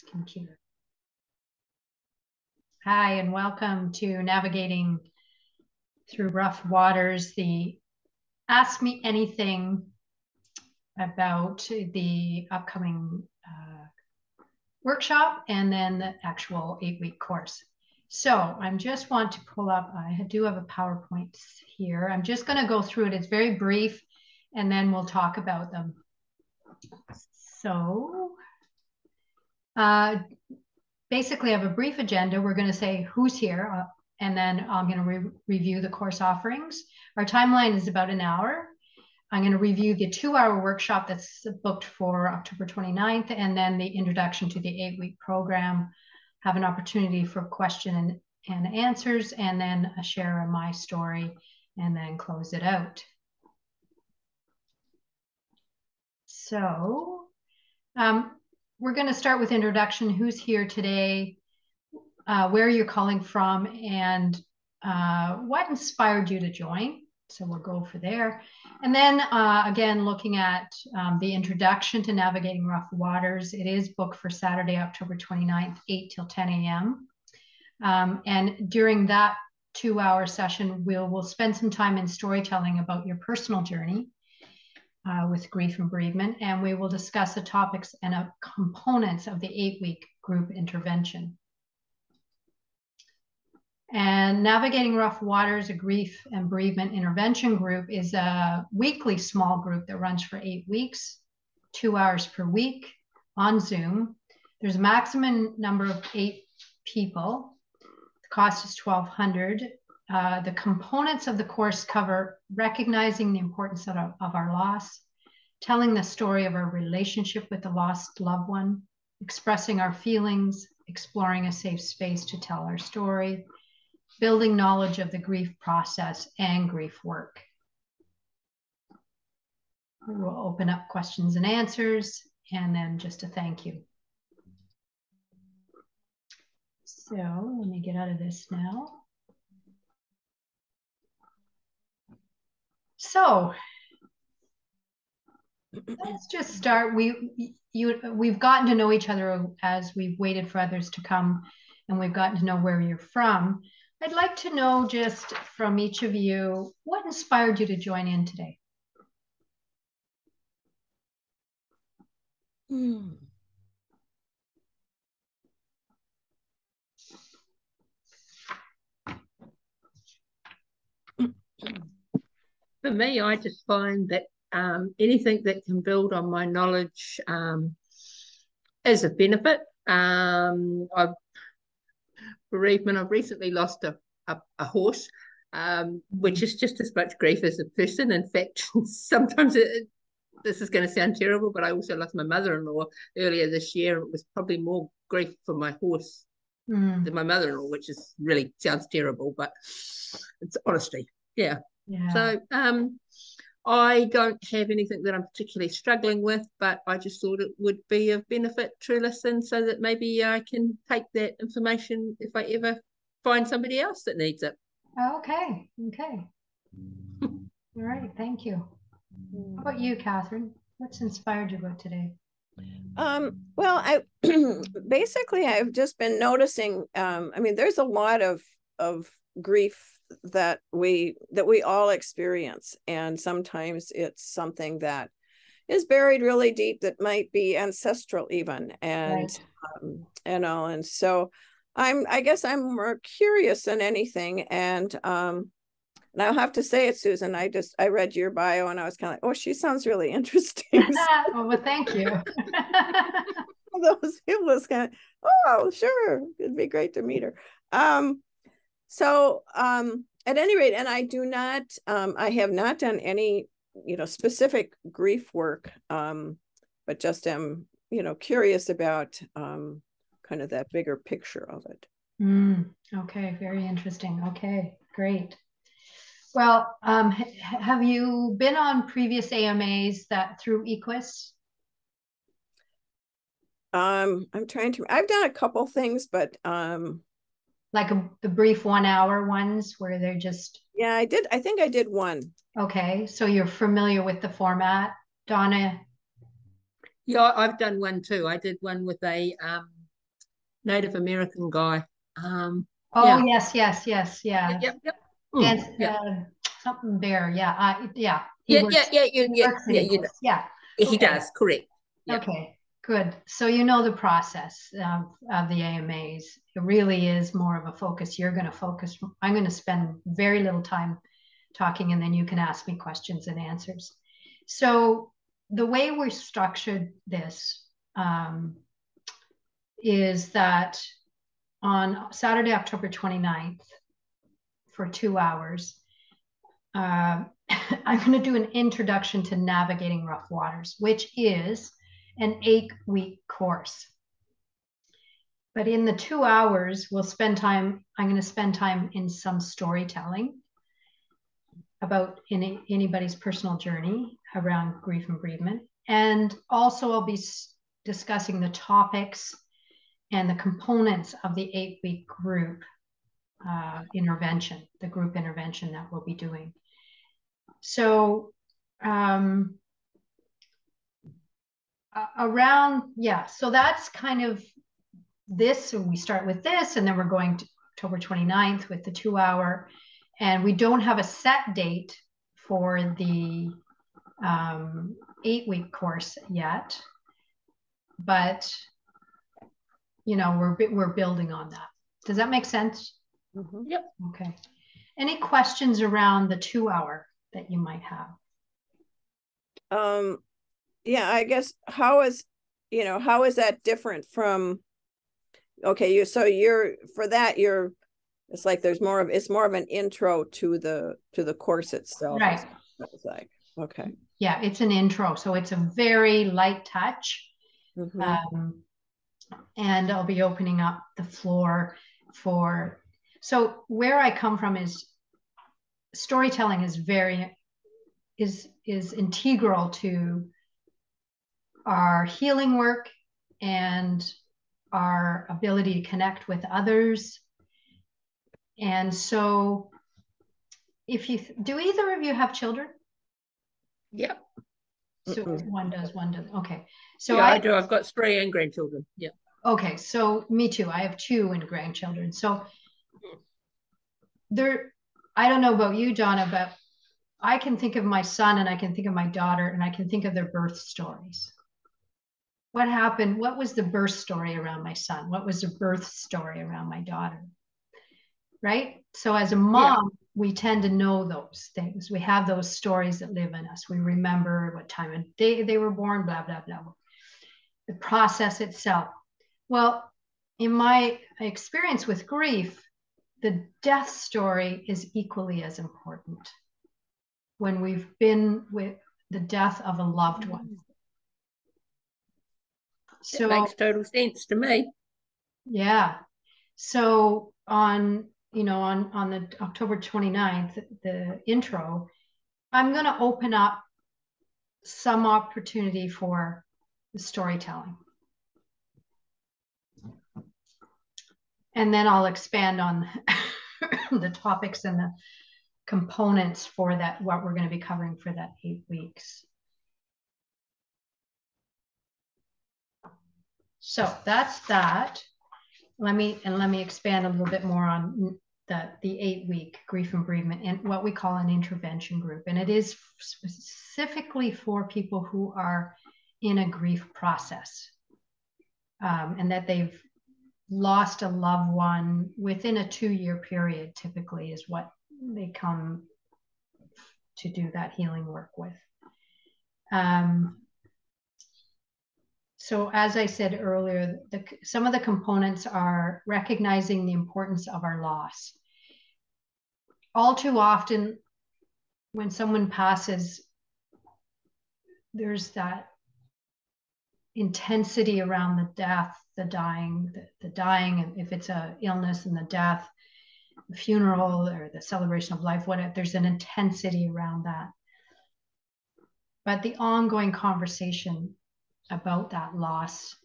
this computer. Hi, and welcome to Navigating Through Rough Waters, the Ask Me Anything about the upcoming workshop and then the actual 8-week course. So I just want to pull up, I do have a PowerPoint here. I'm just going to go through it. It's very brief, and then we'll talk about them. So basically I have a brief agenda. We're going to say who's here, and then I'm going to review the course offerings. Our timeline is about an hour. I'm going to review the 2-hour workshop that's booked for October 29th, and then the introduction to the 8-week program, have an opportunity for question and answers, and then a share of my story, and then close it out. So we're going to start with introduction. Who's here today, where you're calling from, and what inspired you to join. So we'll go for there. And then again, looking at the introduction to Navigating Rough Waters. It is booked for Saturday, October 29th, 8 till 10 a.m. And during that 2-hour session, we'll spend some time in storytelling about your personal journey with grief and bereavement. And we will discuss the topics and components of the 8-week group intervention. And Navigating Rough Waters, a grief and bereavement intervention group, is a weekly small group that runs for 8 weeks, 2 hours per week on Zoom. There's a maximum number of 8 people. The cost is $1,200. The components of the course cover recognizing the importance of our loss, telling the story of our relationship with the lost loved one, expressing our feelings, exploring a safe space to tell our story, building knowledge of the grief process and grief work. We'll open up questions and answers, and then just a thank you. So let me get out of this now. So let's just start. We've gotten to know each other as we've waited for others to come, and we've gotten to know where you're from. I'd like to know just from each of you, what inspired you to join in today? For me, I just find that anything that can build on my knowledge is a benefit. Bereavement, I've recently lost a horse, which is just as much grief as a person. In fact, sometimes this is going to sound terrible, but I also lost my mother-in-law earlier this year. It was probably more grief for my horse than my mother-in-law, which is really sounds terrible, but it's honesty. Yeah. So I don't have anything that I'm particularly struggling with, but I just thought it would be of benefit to listen, so that maybe I can take that information if I ever find somebody else that needs it. Okay. All right, thank you. How about you, Catherine? What's inspired you about today? Well, I basically I've just been noticing. I mean, there's a lot of grief that we all experience, and sometimes it's something that is buried really deep, that might be ancestral even, and right. And so I guess I'm more curious than anything, and I'll have to say it, Susan, I read your bio and I was kind of like, oh, she sounds really interesting. Oh, well, thank you. Those people was kind of, oh, sure, it'd be great to meet her. So at any rate, and I do not, I have not done any, specific grief work, but just am, curious about kind of that bigger picture of it. Okay, very interesting. Okay, great. Well, have you been on previous AMAs through EQUUS? I'm trying to, I've done a couple things, but like the brief 1-hour ones where they're just... Yeah, I did. I think I did one. Okay, so you're familiar with the format, Donna? Yeah, I've done one too. I did one with a Native American guy. Oh, Yeah. yes, yeah. Yep. Dance, Yeah. something bear. Yeah, yeah. He Yeah, works, yeah, yeah, he works at you know. EQUUS. Yeah. Yeah, he Okay. does, correct. Yeah. Okay, good. So you know the process of the AMAs. It really is more of a focus. You're going to focus. I'm going to spend very little time talking, and then you can ask me questions and answers. So the way we structured this is that on Saturday, October 29th, for 2 hours, I'm going to do an introduction to navigating rough waters, which is an 8-week course. But in the 2 hours, I'm going to spend time in some storytelling about anybody's personal journey around grief and bereavement. And also I'll be discussing the topics and the components of the 8-week group intervention, the group intervention that we'll be doing. So so that's kind of this. So we start with this, and then we're going to October 29th with the 2 hour, and we don't have a set date for the 8-week course yet, but you know, we're building on that. Does that make sense? Mm-hmm. Yep. Okay. Any questions around the 2 hour that you might have? Yeah, I guess how is that different from, okay, it's like it's more of an intro to the course itself. Right. It's like, okay. Yeah, it's an intro. So it's a very light touch. Mm-hmm. And I'll be opening up the floor so where I come from is storytelling is integral to our healing work and our ability to connect with others. And so do either of you have children? Yep. So one does. Okay. So yeah, I do. I've got 3 and grandchildren. Yeah. Okay. So me too. I have 2 and grandchildren. So I don't know about you, Donna, but I can think of my son and I can think of my daughter and I can think of their birth stories. What happened? What was the birth story around my son? What was the birth story around my daughter? Right? So as a mom, we tend to know those things. We have those stories that live in us. We remember what time of day they were born, blah, blah, blah. The process itself. Well, in my experience with grief, the death story is equally as important when we've been with the death of a loved one. So that makes total sense to me. Yeah. So on the October 29th, the intro, I'm going to open up some opportunity for the storytelling. And then I'll expand on the topics and the components for that, what we're going to be covering for that 8 weeks. So that's that. Let me expand a little bit more on the 8-week grief and bereavement and what we call an intervention group. And it is specifically for people who are in a grief process and that they've lost a loved one within a 2-year period, typically is what they come to do that healing work with. So as I said earlier, some of the components are recognizing the importance of our loss. All too often, when someone passes, there's that intensity around the death, the dying, and if it's an illness and the death, the funeral or the celebration of life, whatever, there's an intensity around that. But the ongoing conversation about that loss,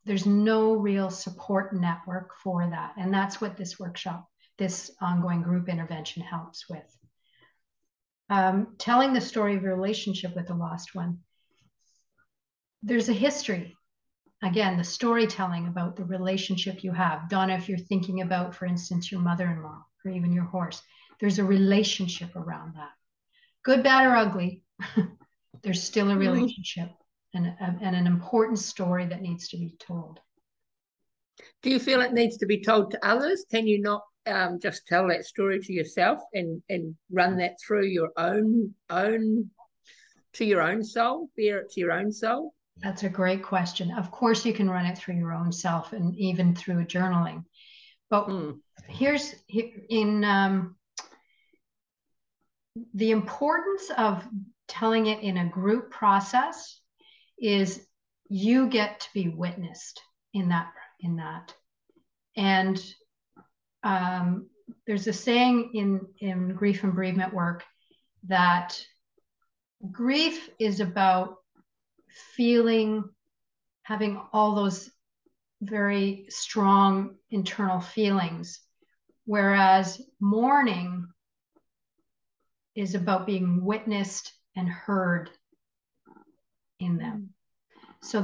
there's no real support network for that. And that's what this workshop, this ongoing group intervention helps with. Telling the story of your relationship with the lost one. There's a history again, the storytelling about the relationship you have. Donna, if you're thinking about, for instance, your mother-in-law or even your horse, there's a relationship around that. Good, bad, or ugly, there's still a relationship and an important story that needs to be told. Do you feel it needs to be told to others? Can you not just tell that story to yourself and run that through your own to your own soul, bear it to your own soul? That's a great question. Of course, you can run it through your own self and even through journaling. But here's the importance of telling it in a group process is you get to be witnessed in that. And there's a saying in grief and bereavement work that grief is about having all those very strong internal feelings, whereas mourning is about being witnessed and heard in them. So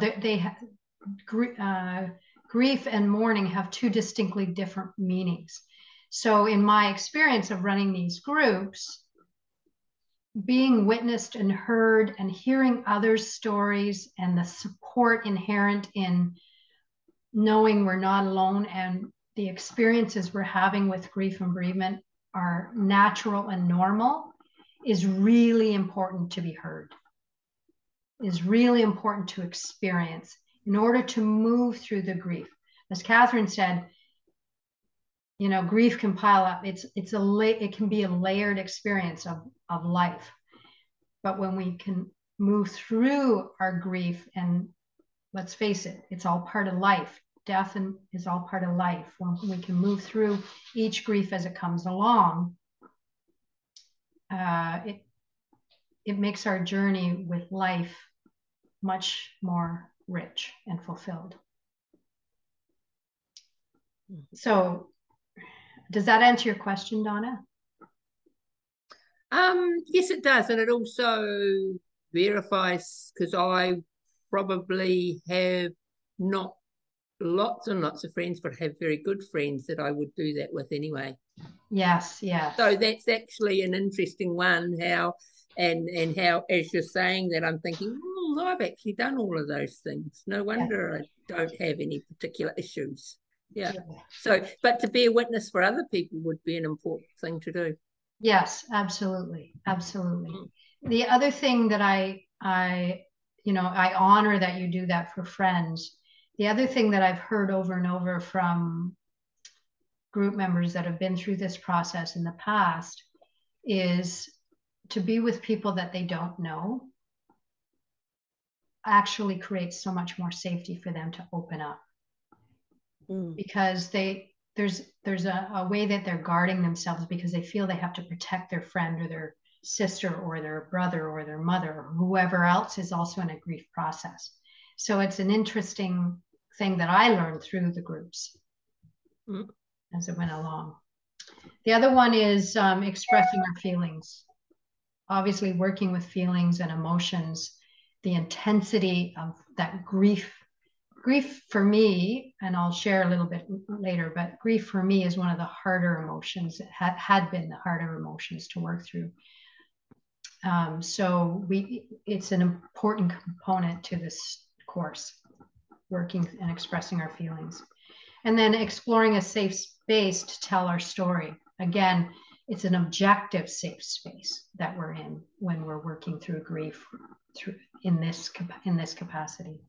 grief and mourning have two distinctly different meanings. So in my experience of running these groups, being witnessed and heard and hearing others' stories and the support inherent in knowing we're not alone and the experiences we're having with grief and bereavement are natural and normal is really important to be heard, is really important to experience in order to move through the grief. As Catherine said, you know, grief can pile up. It can be a layered experience of life. But when we can move through our grief, and let's face it, it's all part of life. Death is all part of life. When we can move through each grief as it comes along, it makes our journey with life much more rich and fulfilled. So does that answer your question, Donna? Yes, it does. And it also verifies, because I probably have not lots and lots of friends, but have very good friends that I would do that with anyway. Yes, yes. So that's actually an interesting one, how, as you're saying that, I'm thinking, I've actually done all of those things. No wonder I don't have any particular issues. Yeah. So, but to be a witness for other people would be an important thing to do. Yes, absolutely. Absolutely. The other thing that I honor that you do that for friends. The other thing that I've heard over and over from group members that have been through this process in the past is to be with people that they don't know actually creates so much more safety for them to open up. Because there's a way that they're guarding themselves because they feel they have to protect their friend or their sister or their brother or their mother or whoever else is also in a grief process. So it's an interesting thing that I learned through the groups as it went along. The other one is expressing our feelings. Obviously, working with feelings and emotions, the intensity of that grief for me, and I'll share a little bit later, but grief for me is one of the harder emotions. It had been the harder emotions to work through. So it's an important component to this course, working and expressing our feelings. And then exploring a safe space to tell our story. Again, it's an objective safe space that we're in when we're working through grief in this capacity.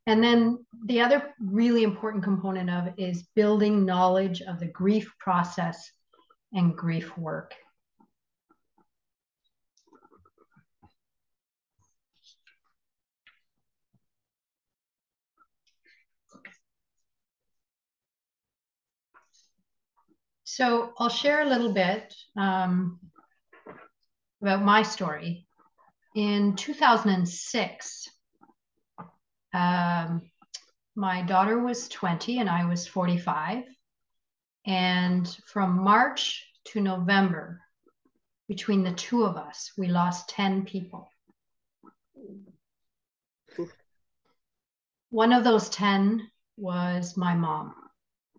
And then the other really important component of it is building knowledge of the grief process and grief work. So I'll share a little bit about my story. In 2006, my daughter was 20 and I was 45. And from March to November, between the two of us, we lost 10 people. One of those 10 was my mom.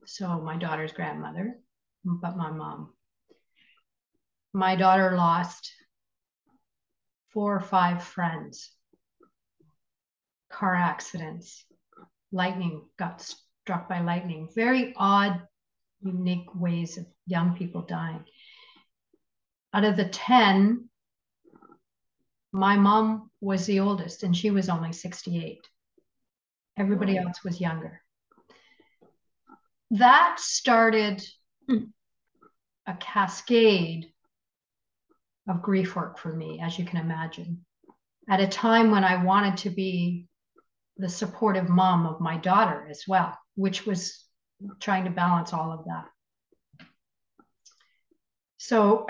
So my daughter's grandmother, but my mom. My daughter lost 4 or 5 friends, car accidents, lightning, got struck by lightning, very odd, unique ways of young people dying. Out of the 10, my mom was the oldest, and she was only 68. Everybody else was younger. That started a cascade of grief work for me, as you can imagine, at a time when I wanted to be the supportive mom of my daughter as well, which was trying to balance all of that. So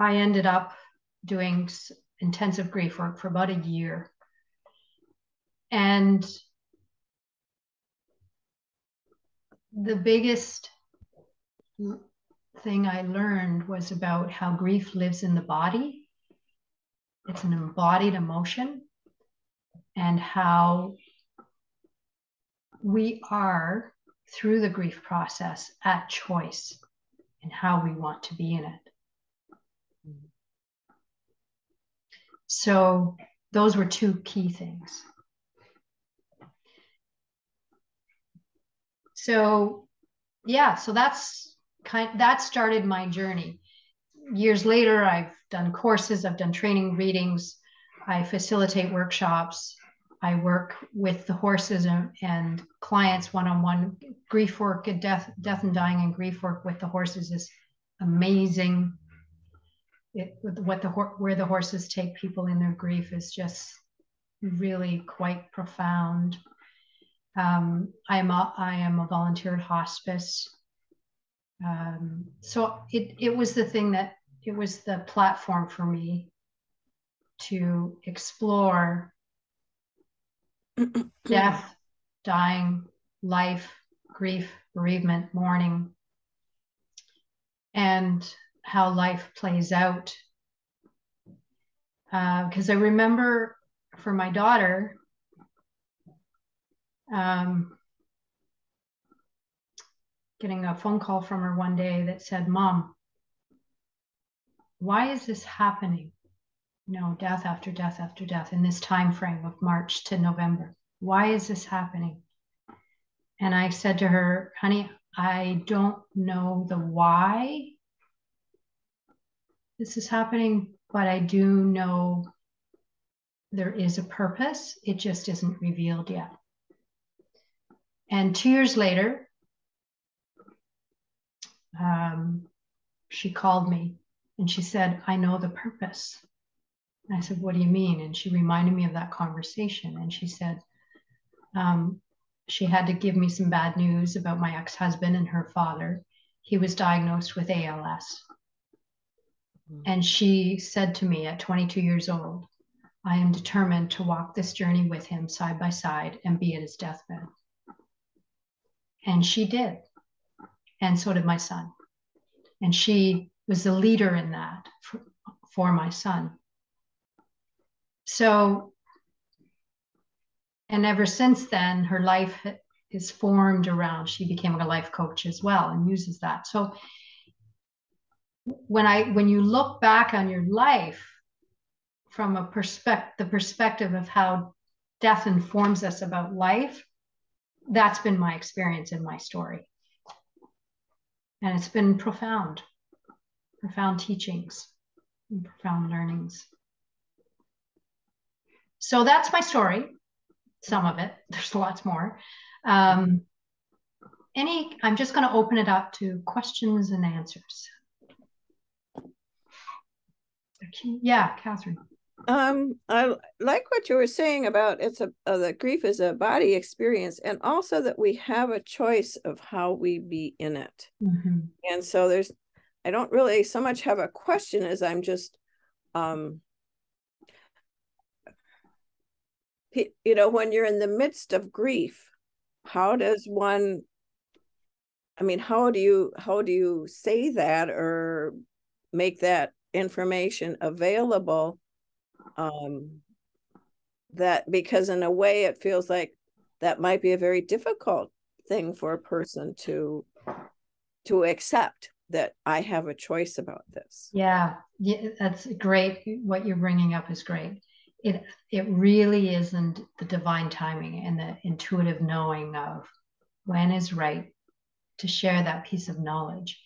I ended up doing intensive grief work for about a year. And the biggest thing I learned was about how grief lives in the body. It's an embodied emotion, and how we are, through the grief process, at choice in how we want to be in it. So those were 2 key things. So yeah, so that started my journey. Years later, I've done courses, I've done training readings, I facilitate workshops, I work with the horses and clients one-on-one. Grief work and death and dying and grief work with the horses is amazing. Where the horses take people in their grief is just really quite profound. I am a volunteer at hospice. So it was the platform for me to explore death, dying, life, grief, bereavement, mourning, and how life plays out. Because I remember for my daughter, getting a phone call from her one day that said, "Mom, why is this happening? You know, death after death after death in this time frame of March to November. Why is this happening?" And I said to her, "Honey, I don't know the why this is happening, but I do know there is a purpose. It just isn't revealed yet." And 2 years later, she called me and she said, "I know the purpose." And I said, "What do you mean?" And she reminded me of that conversation. And she said, she had to give me some bad news about my ex-husband and her father. He was diagnosed with ALS. And she said to me at 22 years old, "I am determined to walk this journey with him side by side and be at his deathbed." And she did. And so did my son. And she was the leader in that for my son. So, and ever since then, her life is formed around, she became a life coach as well and uses that. So when you look back on your life from the perspective of how death informs us about life, that's been my experience in my story. And it's been profound teachings and profound learnings. So that's my story, some of it. There's lots more. I'm just going to open it up to questions and answers. Yeah, Catherine. I like what you were saying about that grief is a body experience, and also that we have a choice of how we be in it. Mm-hmm. And so I don't really so much have a question as I'm just, you know, when you're in the midst of grief, how do you say that or make that information available? That because in a way it feels like that might be a very difficult thing for a person to accept, that I have a choice about this. Yeah, that's great. What you're bringing up is great. It really isn't the divine timing and the intuitive knowing of when is right to share that piece of knowledge.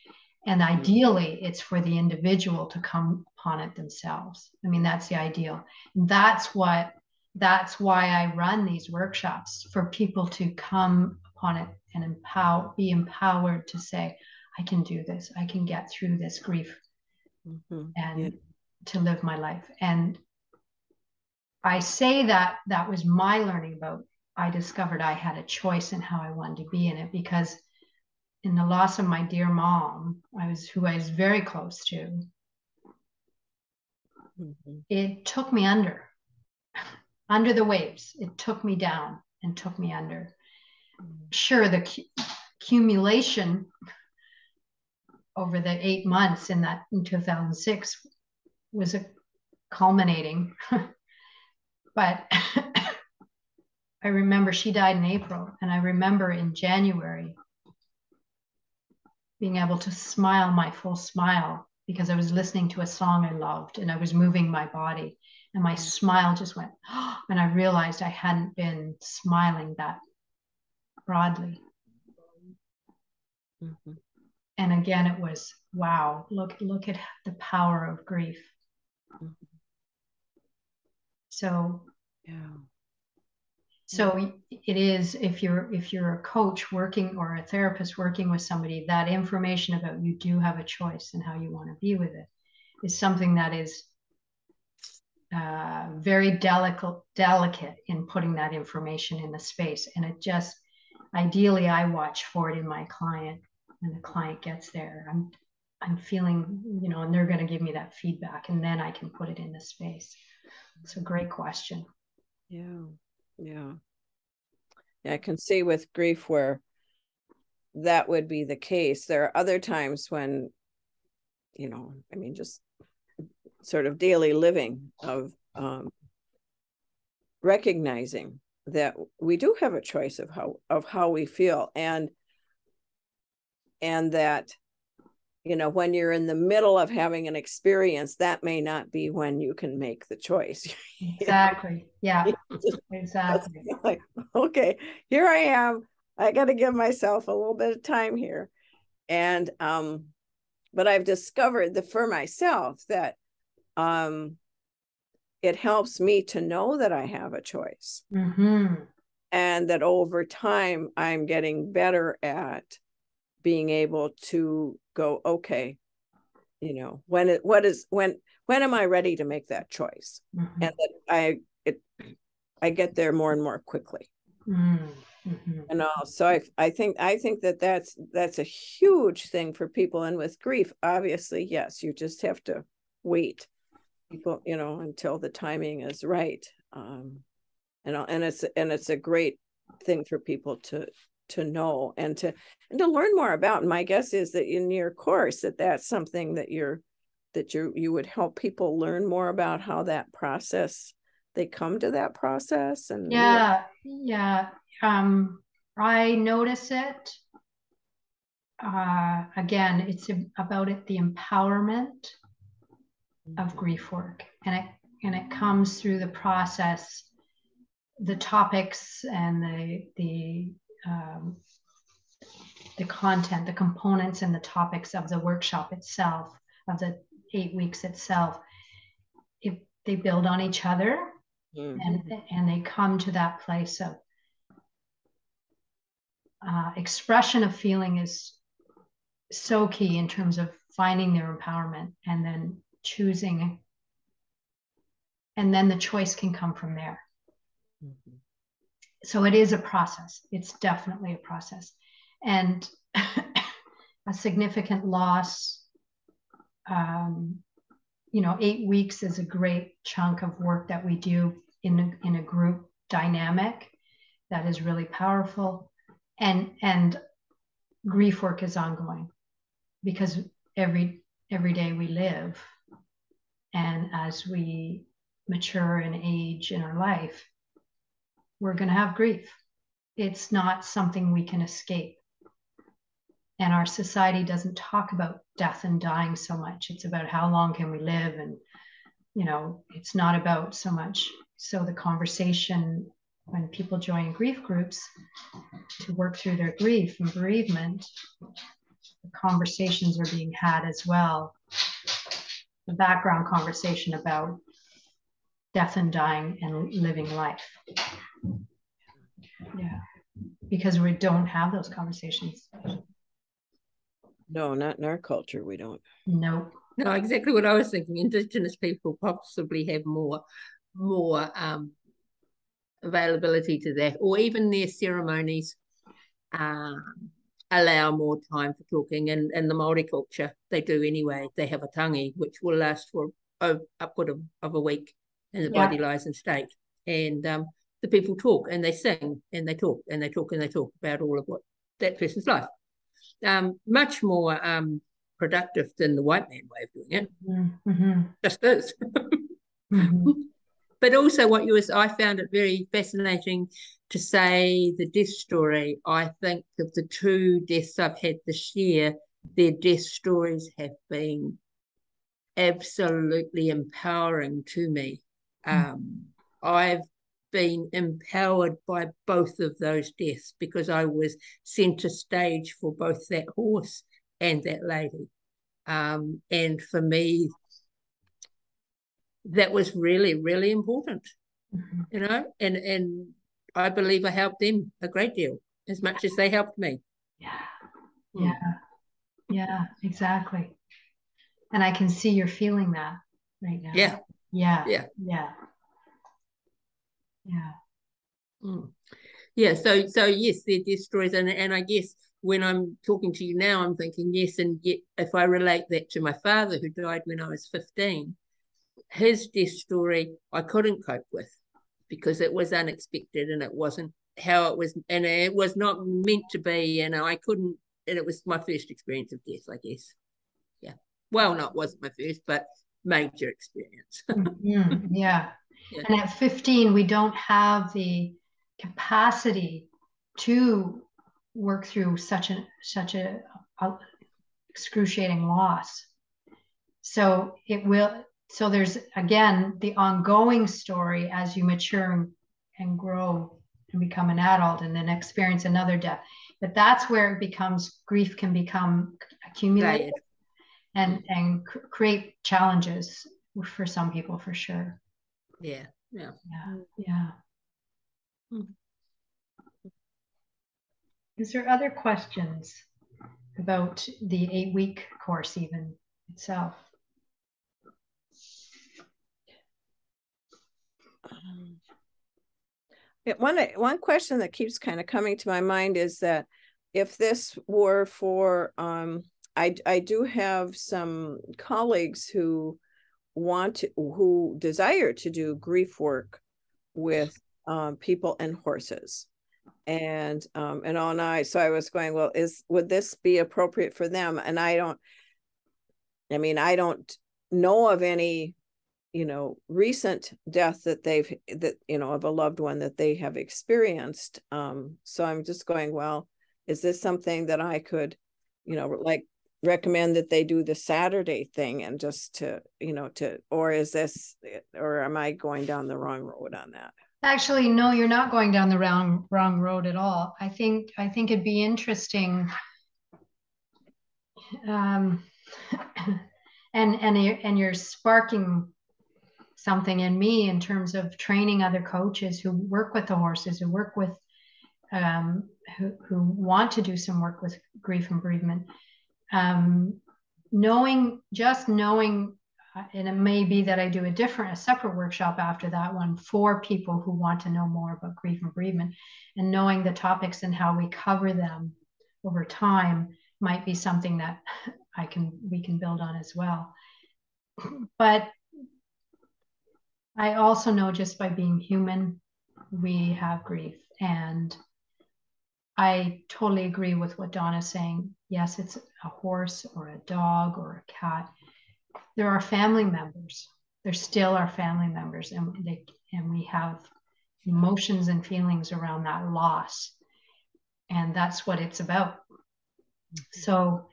And ideally, it's for the individual to come upon it themselves. I mean, that's the ideal. And that's why I run these workshops, for people to come upon it and be empowered to say, I can do this. I can get through this grief and to live my life. And I say that was my learning about, I discovered I had a choice in how I wanted to be in it, because in the loss of my dear mom, who I was very close to, it took me under the waves. It took me down and took me under. Sure, the accumulation over the 8 months in 2006 was a culminating. But I remember she died in April, and I remember in January being able to smile my full smile, because I was listening to a song I loved and I was moving my body, and my smile just went, oh, and I realized I hadn't been smiling that broadly. And again, it was, wow, look at the power of grief. So so it is, if you're a coach working, or a therapist working with somebody, that information about you do have a choice and how you want to be with it is something that is very delicate in putting that information in the space. And it just, ideally, I watch for it in my client. When the client gets there, I'm feeling, and they're going to give me that feedback, and then I can put it in the space. It's a great question. Yeah, I can see with grief where that would be the case. There are other times when, just sort of daily living of recognizing that we do have a choice of how we feel, and that, when you're in the middle of having an experience, that may not be when you can make the choice. Exactly. Yeah, exactly. Like, okay, here I am. I got to give myself a little bit of time here. And, but I've discovered for myself that it helps me to know that I have a choice. And that over time, I'm getting better at being able to go, okay, when am I ready to make that choice? And that I get there more and more quickly. So I think that that's a huge thing for people. And with grief, obviously, yes, you just have to wait, people, until the timing is right. And it's a great thing for people to know and to learn more about. And my guess is that in your course, that's something that you would help people learn more about, how that process, they come to that process. And I notice it. Again, it's about the empowerment of grief work, and it comes through the process, the topics, and the content, the components and the topics of the workshop itself, of the 8 weeks itself. If they build on each other, and they come to that place of expression of feeling is so key in terms of finding their empowerment, and then choosing, and then the choice can come from there. So it is a process. It's definitely a process. And a significant loss, 8 weeks is a great chunk of work that we do in a group dynamic that is really powerful. And grief work is ongoing, because every day we live, and as we mature and age in our life, we're going to have grief. it's not something we can escape. And our society doesn't talk about death and dying so much. It's about how long can we live, and it's not about so much. So the conversation when people join grief groups to work through their grief and bereavement, the conversations are being had as well. The background conversation about death and dying and living life. Yeah, because we don't have those conversations. No, not in our culture. We don't. No. No, exactly what I was thinking. Indigenous people possibly have more availability to that, or even their ceremonies allow more time for talking. And in the Māori culture, they do anyway. They have a tangi, which will last for upward of a week, and the body lies in state. And the people talk, and they sing, and they talk, and they talk, and they talk about all of what that person's life. Much more productive than the white man way of doing it. Mm-hmm. Just is. Mm-hmm. But also I found it very fascinating to say the death story. I think of the 2 deaths I've had this year, their death stories have been absolutely empowering to me. I've been empowered by both of those deaths because I was centre stage for both that horse and that lady. And for me, that was really, really important, and I believe I helped them a great deal as much as they helped me. Yeah, exactly. And I can see you're feeling that right now. Yeah. So yes, they're stories, and I guess when I'm talking to you now, I'm thinking yes, and yet if I relate that to my father who died when I was 15, his death story I couldn't cope with because it was unexpected and it wasn't how it was, and it was not meant to be, and I couldn't, and it was my first experience of death, I guess. Yeah. Well, not wasn't my first, but major experience. Yeah. And at 15, we don't have the capacity to work through such a excruciating loss. So there's again the ongoing story as you mature and grow and become an adult and then experience another death. But that's where it becomes, grief can become accumulated and create challenges for some people, for sure. Yeah. Is there other questions about the 8-week course even itself? One question that keeps kind of coming to my mind is that if this were for I do have some colleagues who desire to do grief work with people and horses, and all night. So I was going, well, would this be appropriate for them? And I don't know of any recent death that of a loved one that they have experienced. So I'm just going, well, is this something that I could like recommend that they do the Saturday thing and just or am I going down the wrong road on that? Actually, no, you're not going down the wrong road at all. I think it'd be interesting. And you're sparking something in me in terms of training other coaches who work with the horses, who work with who want to do some work with grief and bereavement. Knowing, and it may be that I do a separate workshop after that one for people who want to know more about grief and bereavement, and knowing the topics and how we cover them over time might be something that we can build on as well. But I also know, just by being human, we have grief, and I totally agree with what Donna's saying. Yes, it's a horse or a dog or a cat. They're our family members. They're still our family members, and we have emotions and feelings around that loss. and that's what it's about. So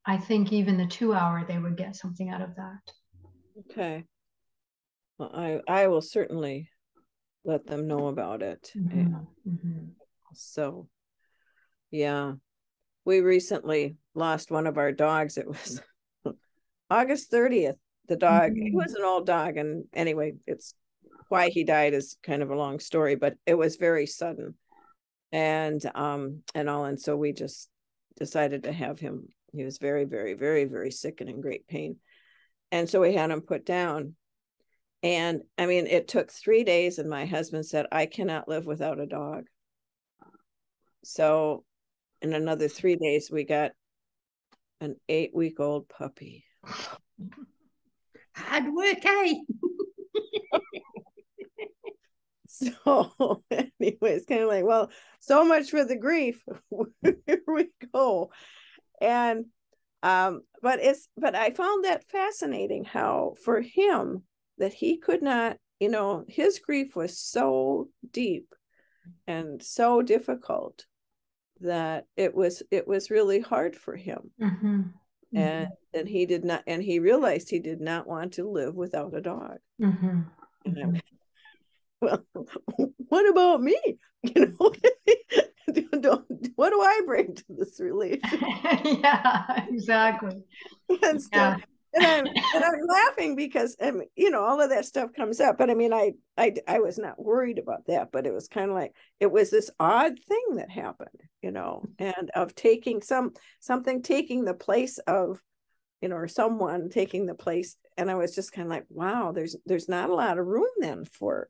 I think even the 2 hour, they would get something out of that. Okay. Well, I will certainly let them know about it. So, yeah, we recently lost one of our dogs. It was August 30th. The dog, he was an old dog, and anyway, it's why he died is kind of a long story, but it was very sudden, and so we just decided to have him. He was very, very, very, very sick and in great pain, and so we had him put down. And I mean, it took 3 days, and my husband said, I cannot live without a dog. So in another 3 days, we got an 8-week-old puppy. Hard work, eh? So anyways, kind of like, well, so much for the grief. Here we go. And but I found that fascinating, how for him that he could not, his grief was so deep and so difficult that it was really hard for him. And he did not, and he realized he did not want to live without a dog. And I went, well, what about me? What do I bring to this relationship? Yeah, exactly. And stuff. Yeah. And I'm laughing because all of that stuff comes up. But I mean, I was not worried about that, but it was kind of like, it was this odd thing that happened, and of taking something taking the place of, or someone taking the place. And I was just kind of like, wow, there's not a lot of room then for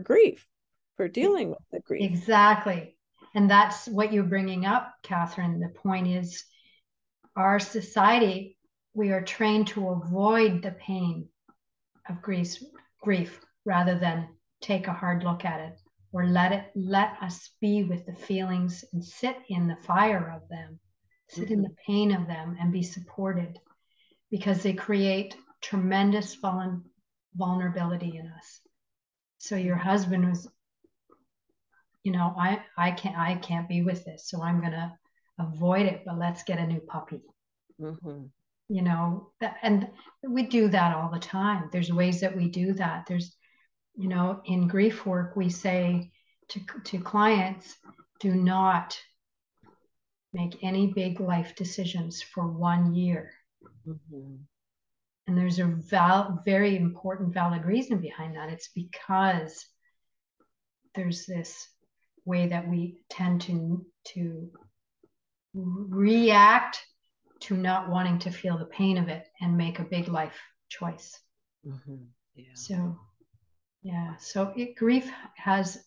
grief, for dealing with the grief. Exactly. And that's what you're bringing up, Catherine. The point is, our society, we are trained to avoid the pain of grief rather than take a hard look at it, or let us be with the feelings and sit in the fire of them, sit in the pain of them, and be supported, because they create tremendous vulnerability in us. So your husband was, I can't be with this, so I'm gonna avoid it, but let's get a new puppy. And we do that all the time. There's ways that we do that. There's, in grief work, we say to clients, do not make any big life decisions for 1 year. And there's a very important valid reason behind that. It's because there's this way that we tend to react to not wanting to feel the pain of it and make a big life choice. So grief has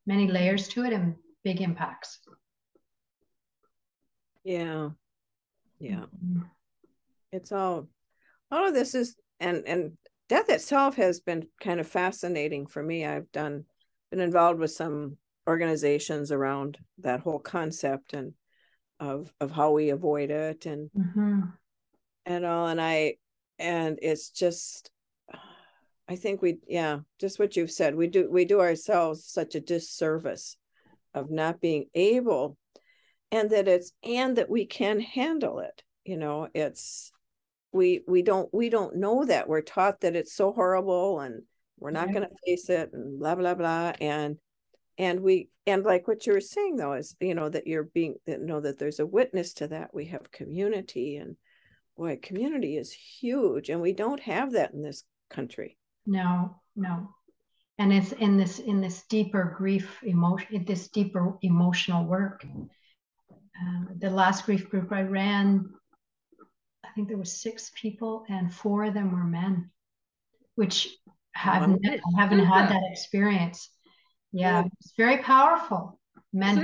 many layers to it and big impacts. It's all of this is, and death itself has been kind of fascinating for me. I've been involved with some organizations around that whole concept and of how we avoid it and it's just, I think just what you've said, we do ourselves such a disservice of not being able, and that we can handle it. It's we don't know that. We're taught that it's so horrible and we're not going to face it and blah blah blah, and like what you were saying though is that there's a witness to that. We have community, and boy, community is huge, and we don't have that in this country. No, and it's in this deeper grief emotion, this deeper emotional work. The last grief group I ran, I think there were 6 people, and 4 of them were men, which haven't had that experience. It's very powerful. Men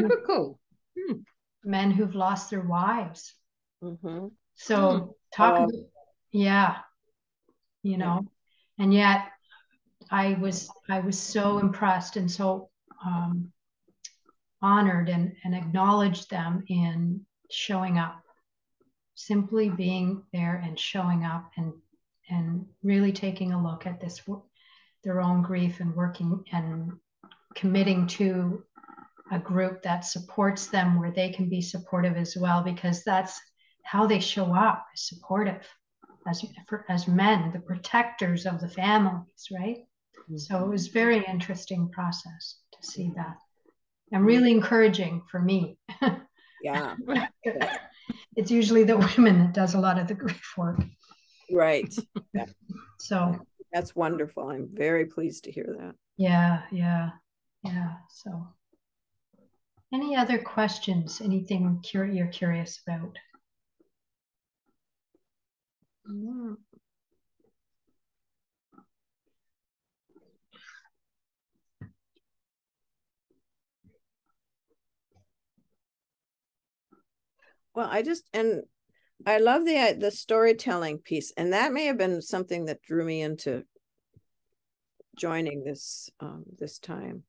who've lost their wives. So talk about, and yet I was so impressed and so honored and acknowledged them in showing up, simply being there and showing up and really taking a look at their own grief and working and committing to a group that supports them where they can be supportive as well, because that's how they show up, supportive as men, the protectors of the families, right? Mm-hmm. So it was very interesting process to see that, and really encouraging for me. Yeah. It's usually the women that does a lot of the grief work. Right. Yeah. So that's wonderful. I'm very pleased to hear that. Yeah. So any other questions? Anything you're curious about? Yeah. Well, I love the storytelling piece, and that may have been something that drew me into joining this this time,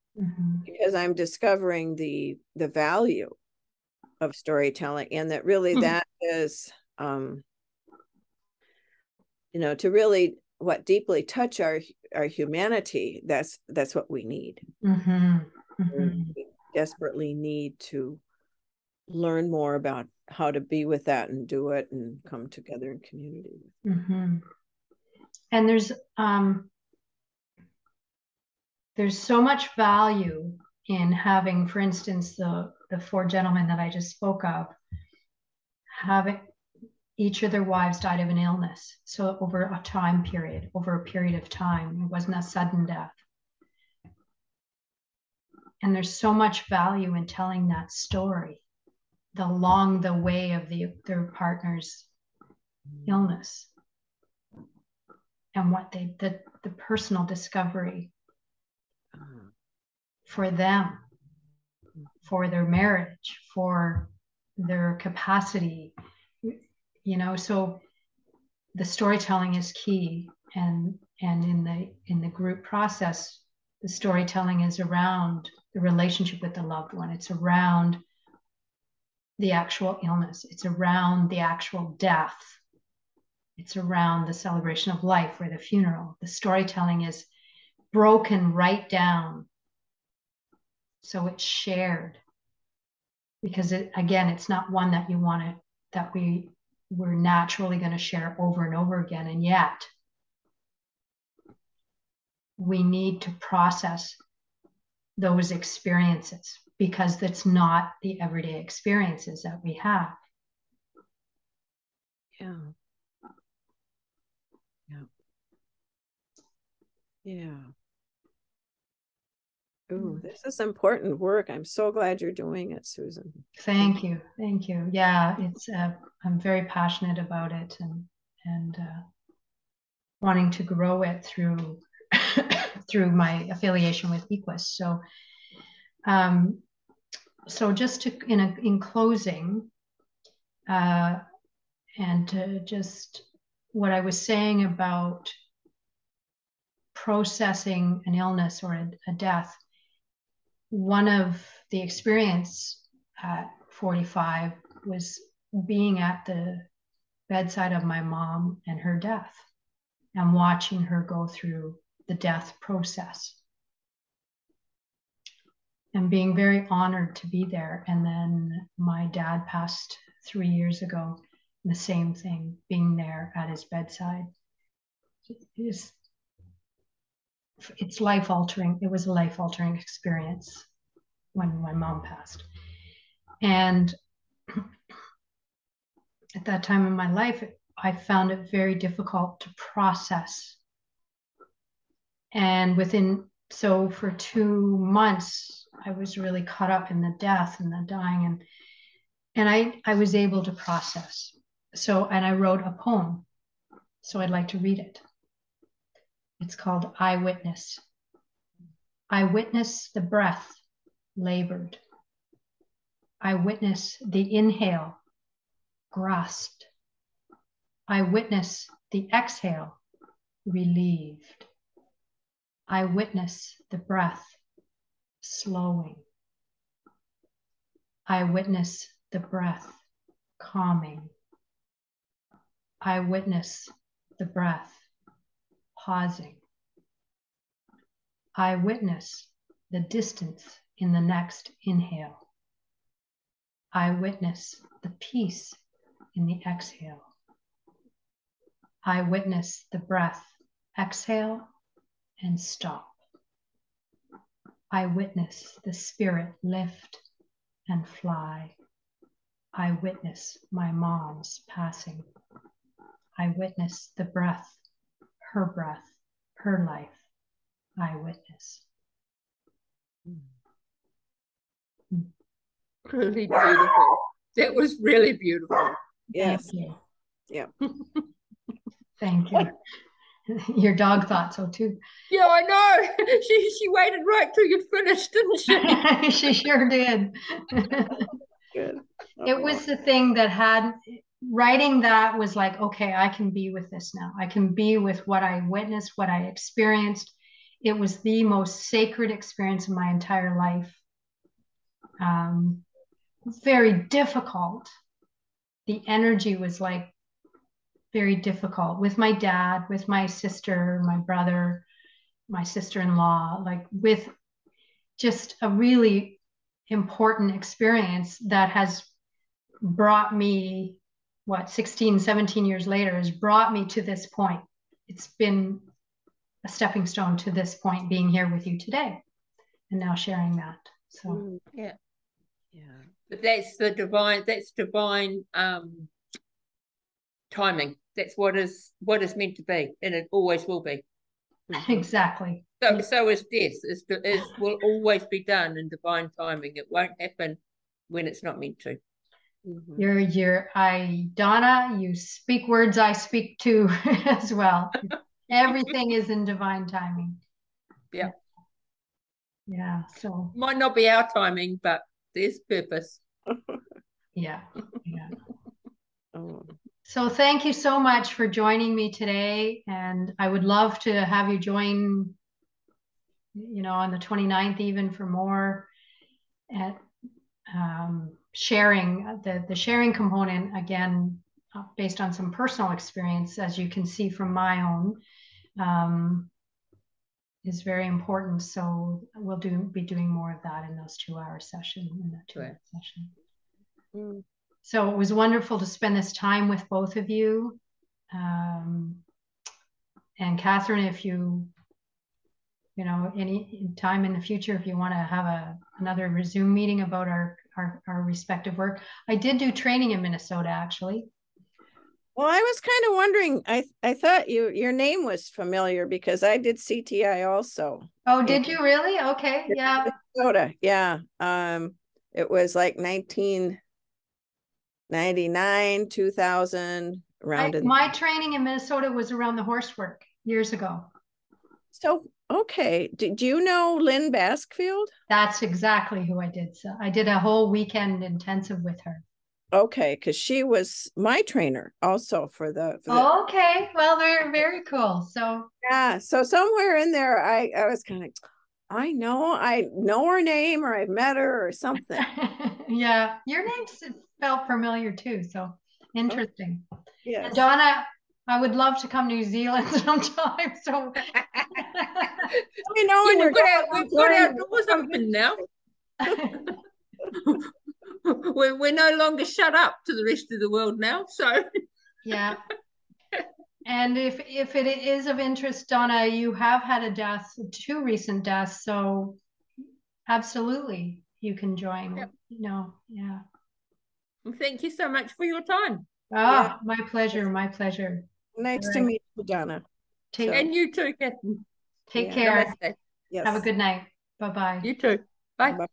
because I'm discovering the value of storytelling, and that really that is you know, to really deeply touch our humanity. That's what we need. We desperately need to learn more about how to be with that and do it and come together in community. And there's so much value in having, for instance, the 4 gentlemen that I just spoke of, having each of their wives died of an illness. So over a period of time, it wasn't a sudden death. And there's so much value in telling that story along the way of their partner's illness, and what the personal discovery for them, for their marriage, for their capacity, you know. So the storytelling is key, and in the group process, the storytelling is around the relationship with the loved one. It's around the actual illness. It's around the actual death. It's around the celebration of life or the funeral. The storytelling is broken right down, so it's shared, because it's not one that we're naturally going to share over and over again. And yet we need to process those experiences, because that's not the everyday experiences that we have. Yeah. Ooh, this is important work. I'm so glad you're doing it, Susan. Thank you. Yeah, it's I'm very passionate about it, and wanting to grow it through through my affiliation with EQUUS. So just in closing, and to just what I was saying about processing an illness or a death. One of the experience at 45 was being at the bedside of my mom and her death, and watching her go through the death process, and being very honored to be there. And then my dad passed 3 years ago, the same thing, being there at his bedside. It's life-altering. It was a life-altering experience when my mom passed. And at that time in my life, I found it very difficult to process. And for 2 months, I was really caught up in the death and the dying, and I was able to process. And I wrote a poem, so I'd like to read it. It's called I Witness. I witness the breath labored. I witness the inhale grasped. I witness the exhale relieved. I witness the breath slowing. I witness the breath calming. I witness the breath pausing. I witness the distance in the next inhale. I witness the peace in the exhale. I witness the breath exhale and stop. I witness the spirit lift and fly. I witness my mom's passing. I witness the breath, her life. I witness. Really beautiful. That was really beautiful. Yes. Thank you. Yeah. Thank you. Your dog thought so too. Yeah, I know. She waited right till you finished, didn't she? She sure did. Good. It was the thing that had writing that was like, okay, I can be with this now. I can be with what I witnessed, what I experienced. It was the most sacred experience of my entire life. Very difficult. The energy was like very difficult with my dad, with my sister, my brother, my sister-in-law, like with just a really important experience that has brought me, 16, 17 years later, has brought me to this point. It's been a stepping stone to this point, being here with you today and now sharing that. So yeah. But that's divine timing. That's what is meant to be, and it always will be. Exactly. So is death. Will always be done in divine timing. It won't happen when it's not meant to. Donna, you speak words I speak to as well. Everything is in divine timing. Yeah. Yeah. So might not be our timing, but there's purpose. Yeah. So thank you so much for joining me today. And I would love to have you join, on the 29th, even for more at sharing, the sharing component, again, based on some personal experience, as you can see from my own, is very important. So we'll be doing more of that in those 2-hour session, So it was wonderful to spend this time with both of you. And Catherine, if any time in the future, if you want to have another Zoom meeting about our respective work. I did do training in Minnesota, actually. Well, I was kind of wondering, I thought your name was familiar because I did CTI also. Oh, did you really? Okay, yeah. Minnesota, yeah. It was like 1999, 2000, around. My training in Minnesota was around the horse work years ago. So, okay. Do you know Lynn Baskfield? That's exactly who I did. So I did a whole weekend intensive with her. Okay, because she was my trainer also for the okay, well, they're very cool. So yeah, so somewhere in there I was kind of, I know her name, or I've met her or something. Yeah, your name felt familiar too, so interesting. Yes. And Donna, I would love to come to New Zealand sometime. So we've got our doors open now. We're no longer shut up to the rest of the world now, so yeah. And if it is of interest, Donna, you have had a death, 2 recent deaths, so absolutely you can join. Yep. Yeah. Well, thank you so much for your time. Yeah. My pleasure. Nice to meet you, Donna. And you too, Catherine. Take care. Namaste. Yes. Have a good night. Bye-bye. You too. Bye. Bye.